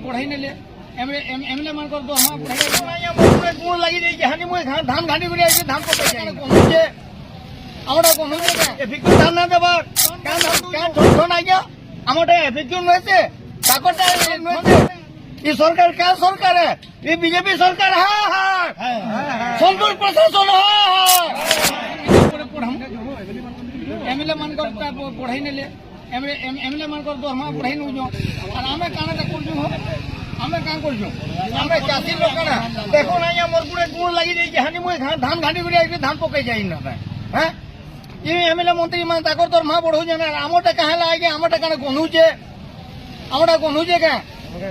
पढ़ाई ने एमएलए मान कर दरमा पढ़ाई गुण लगी जाइए हानि मुझे धान घाटी করে আইছে ধান পকাই যায় কোন যে আমরা কোন যে এফিকিউ ধান না দেবা কেন ঠন আইয়া আমাটা এফিকিউ নইছে কাকটা নইছে এই সরকার কা সরকার এই বিজেপি সরকার হ্যাঁ সন্তুর প্রশাসন হ্যাঁ एमएलए मान कर पढ़ाई ने एमएलए मान कर दरमा पढ़ाई नौ और आमे कानाटा करजु हो आमे का करजु आमे चासी लोक ना देखो ना या मोर गुणे गुण लगी जाई हानि मुझे धान घाटी করে আইছে ধান পকাই যায় না হ্যাঁ এই এমএলए মন্ত্রী মান তাকর দরমা বড় জানা আমটা কাহে লাগে আমটা কানে গনুছে আমরা গনুছে কে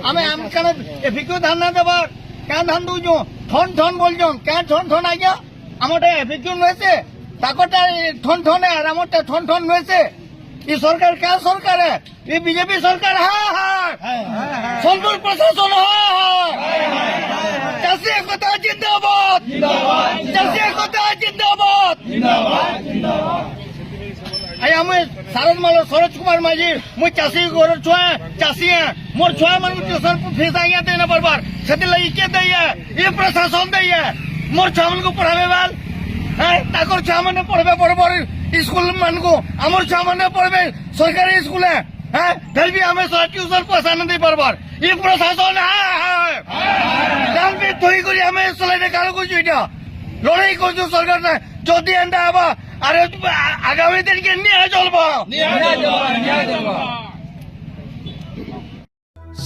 আমি আম কানে এফিকিউ ধান না দেবা কেন ধান দুজো ঠন ঠন বলছো কেন ঠন ঠন আইয়া আমটা এফিকিউ নইছে তাকরটা ঠন ঠনে আর আমটা ঠন ঠন নইছে এই সরকার কা সরকার এই বিজেপি সরকার হ্যাঁ সন্তুর প্রশাসন হ্যাঁ চাষী একতা জিন্দাবাদ চাষী একতা জিন্দাবাদ আই আমি শারদ মাল সরোজ কুমার মাঝি মুই চাষী ঘর ছুয়া চাষী মোর ছুয়া মান টিউশন ফিস আইয়া দেনা বারবার সেতে লাগি কে দেইয়া এই প্রশাসন দেইয়া মোর ছুয়া মান কো পড়াবে বাল হ্যাঁ তাকর ছুয়া মানে পড়বে বড় বড় स्कूल मान को आमर छुआ मैंने पढ़े सरकारी स्कूल है फिर भी हमें ट्यूशन पैसा नहीं पारबार ये प्रशासन है तैरी कर हमें चलाने कारो कुछ लड़ाई कर सरकार ने যদি এন্ডা আবার আর আগামী দিনকে নিয়ে চলবো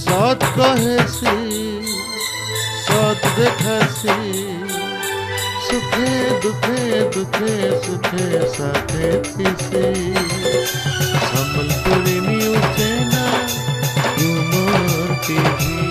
সৎ কহেছি সৎ দেখাছি सुखे दुखे दुखे सुखे साथे थीसे संबलपुरी न्यूज़ चैनल यूमर टीवी।